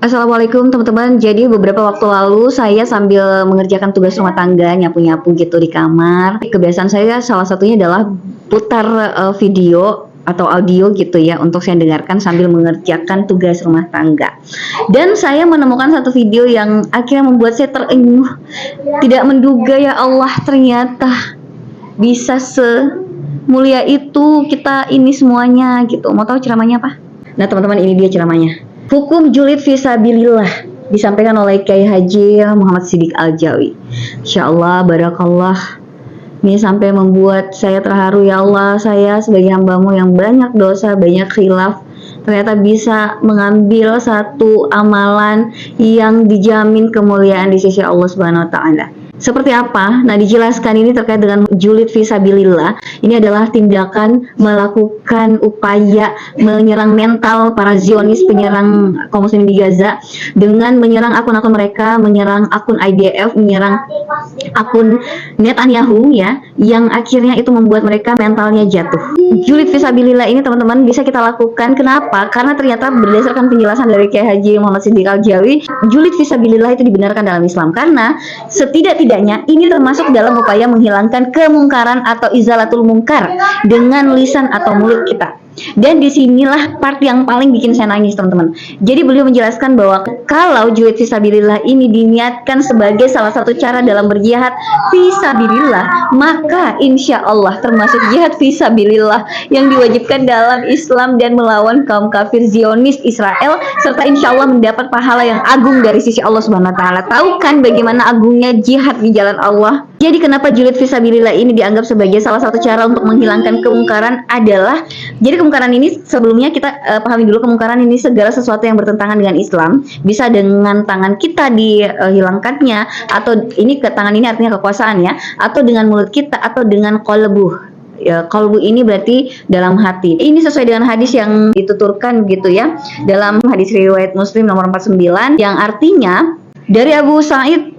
Assalamualaikum teman-teman. Jadi beberapa waktu lalu saya sambil mengerjakan tugas rumah tangga, nyapu-nyapu gitu di kamar. Kebiasaan saya salah satunya adalah putar video atau audio gitu ya untuk saya dengarkan sambil mengerjakan tugas rumah tangga. Dan saya menemukan satu video yang akhirnya membuat saya terenyuh. Tidak menduga ya Allah, ternyata bisa semulia itu kita ini semuanya gitu. Mau tahu ceramahnya apa? Nah teman-teman, ini dia ceramahnya. Hukum julid fisabilillah, disampaikan oleh Kiai Haji Muhammad Siddiq Al-Jawi. Insyaallah, barakallah. Ini sampai membuat saya terharu. Ya Allah, saya sebagai hambamu yang banyak dosa, banyak khilaf, ternyata bisa mengambil satu amalan yang dijamin kemuliaan di sisi Allah Subhanahu wa taala. Seperti apa? Nah, dijelaskan ini terkait dengan julid fisabilillah. Ini adalah tindakan melakukan upaya menyerang mental para Zionis, penyerang kaum muslimin di Gaza, dengan menyerang akun-akun mereka, menyerang akun IDF, menyerang akun Netanyahu ya, yang akhirnya itu membuat mereka mentalnya jatuh. Julid fisabilillah ini teman-teman bisa kita lakukan. Kenapa? Karena ternyata berdasarkan penjelasan dari Kiai Haji Muhammad Siddiq Al-Jawi, julid fisabilillah itu dibenarkan dalam Islam karena setidak-tidaknya ini termasuk dalam upaya menghilangkan kemungkaran atau izalatul mungkar dengan lisan atau mulut kita. Dan disinilah part yang paling bikin saya nangis teman-teman. Jadi beliau menjelaskan bahwa kalau julid fisabilillah ini diniatkan sebagai salah satu cara dalam berjihad fisabilillah, maka insya Allah termasuk jihad fisabilillah yang diwajibkan dalam Islam dan melawan kaum kafir Zionis Israel, serta insya Allah mendapat pahala yang agung dari sisi Allah Subhanahu wa taala. Tahu kan bagaimana agungnya jihad di jalan Allah? Jadi kenapa julid fisabilillah ini dianggap sebagai salah satu cara untuk menghilangkan kemungkaran adalah, jadi kemungkaran ini sebelumnya kita pahami dulu, kemungkaran ini segala sesuatu yang bertentangan dengan Islam, bisa dengan tangan kita dihilangkannya, atau ini ke tangan ini artinya kekuasaan ya, atau dengan mulut kita, atau dengan qalbu. Ya, qalbu ini berarti dalam hati. Ini sesuai dengan hadis yang dituturkan gitu ya, dalam hadis riwayat Muslim nomor 49, yang artinya dari Abu Sa'id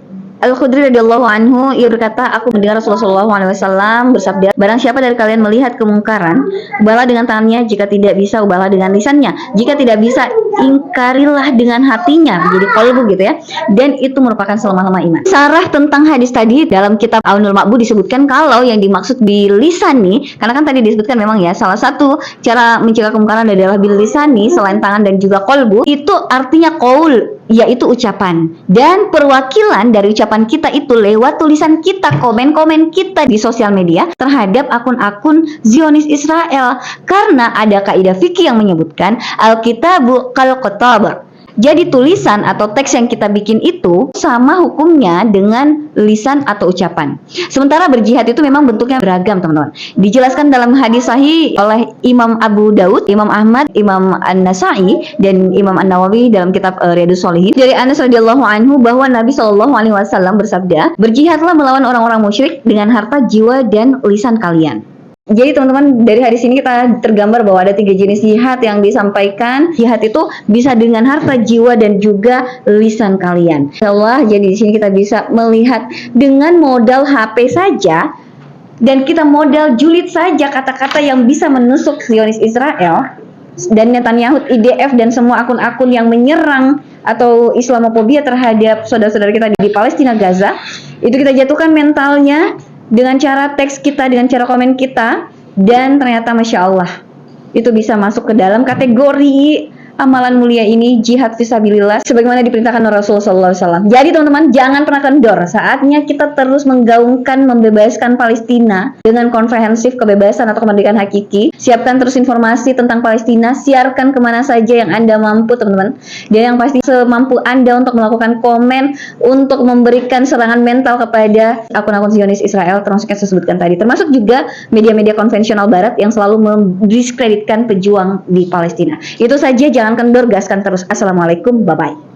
Al-Khudri radhiyallahu anhu, ia berkata, aku mendengar Rasulullah SAW bersabda, barang siapa dari kalian melihat kemungkaran, ubahlah dengan tangannya, jika tidak bisa ubahlah dengan lisannya, jika tidak bisa ingkarilah dengan hatinya, menjadi qalbu gitu ya, dan itu merupakan selama-lama iman. Sarah tentang hadis tadi dalam kitab Aunul Ma'bud disebutkan kalau yang dimaksud bil lisan nih, karena kan tadi disebutkan memang ya salah satu cara mencegah kemungkaran adalah bil lisani, selain tangan dan juga qalbu, itu artinya qaul, yaitu ucapan, dan perwakilan dari ucapan kita itu lewat tulisan kita, komen-komen kita di sosial media terhadap akun-akun Zionis Israel, karena ada kaidah fikih yang menyebutkan al-kitabu kal qatab. Jadi tulisan atau teks yang kita bikin itu sama hukumnya dengan lisan atau ucapan. Sementara berjihad itu memang bentuknya beragam teman-teman. Dijelaskan dalam hadis sahih oleh Imam Abu Daud, Imam Ahmad, Imam An-Nasai, dan Imam An-Nawawi dalam kitab Riyadhus Shalihin, dari Anas radhiyallahu anhu bahwa Nabi SAW bersabda, berjihadlah melawan orang-orang musyrik dengan harta, jiwa, dan lisan kalian. Jadi teman-teman, dari hadis ini kita tergambar bahwa ada 3 jenis jihad yang disampaikan. Jihad itu bisa dengan harta, jiwa, dan juga lisan kalian. Insyaallah, jadi di sini kita bisa melihat dengan modal HP saja, dan kita modal julid saja kata-kata yang bisa menusuk Zionis Israel dan Netanyahu, IDF, dan semua akun-akun yang menyerang atau Islamofobia terhadap saudara-saudara kita di Palestina, Gaza. Itu kita jatuhkan mentalnya dengan cara teks kita, dengan cara komen kita, dan ternyata Masya Allah itu bisa masuk ke dalam kategori amalan mulia ini, jihad fisabilillah, sebagaimana diperintahkan Rasulullah SAW. Jadi teman-teman, jangan pernah kendor. Saatnya kita terus menggaungkan, membebaskan Palestina dengan komprehensif, kebebasan atau kemerdekaan hakiki. Siapkan terus informasi tentang Palestina, siarkan kemana saja yang Anda mampu teman-teman, dan yang pasti semampu Anda untuk melakukan komen, untuk memberikan serangan mental kepada akun-akun Zionis Israel, termasuk yang saya sebutkan tadi, termasuk juga media-media konvensional Barat yang selalu mendiskreditkan pejuang di Palestina. Itu saja, jangan kendor, gaskan terus. Assalamualaikum, bye-bye.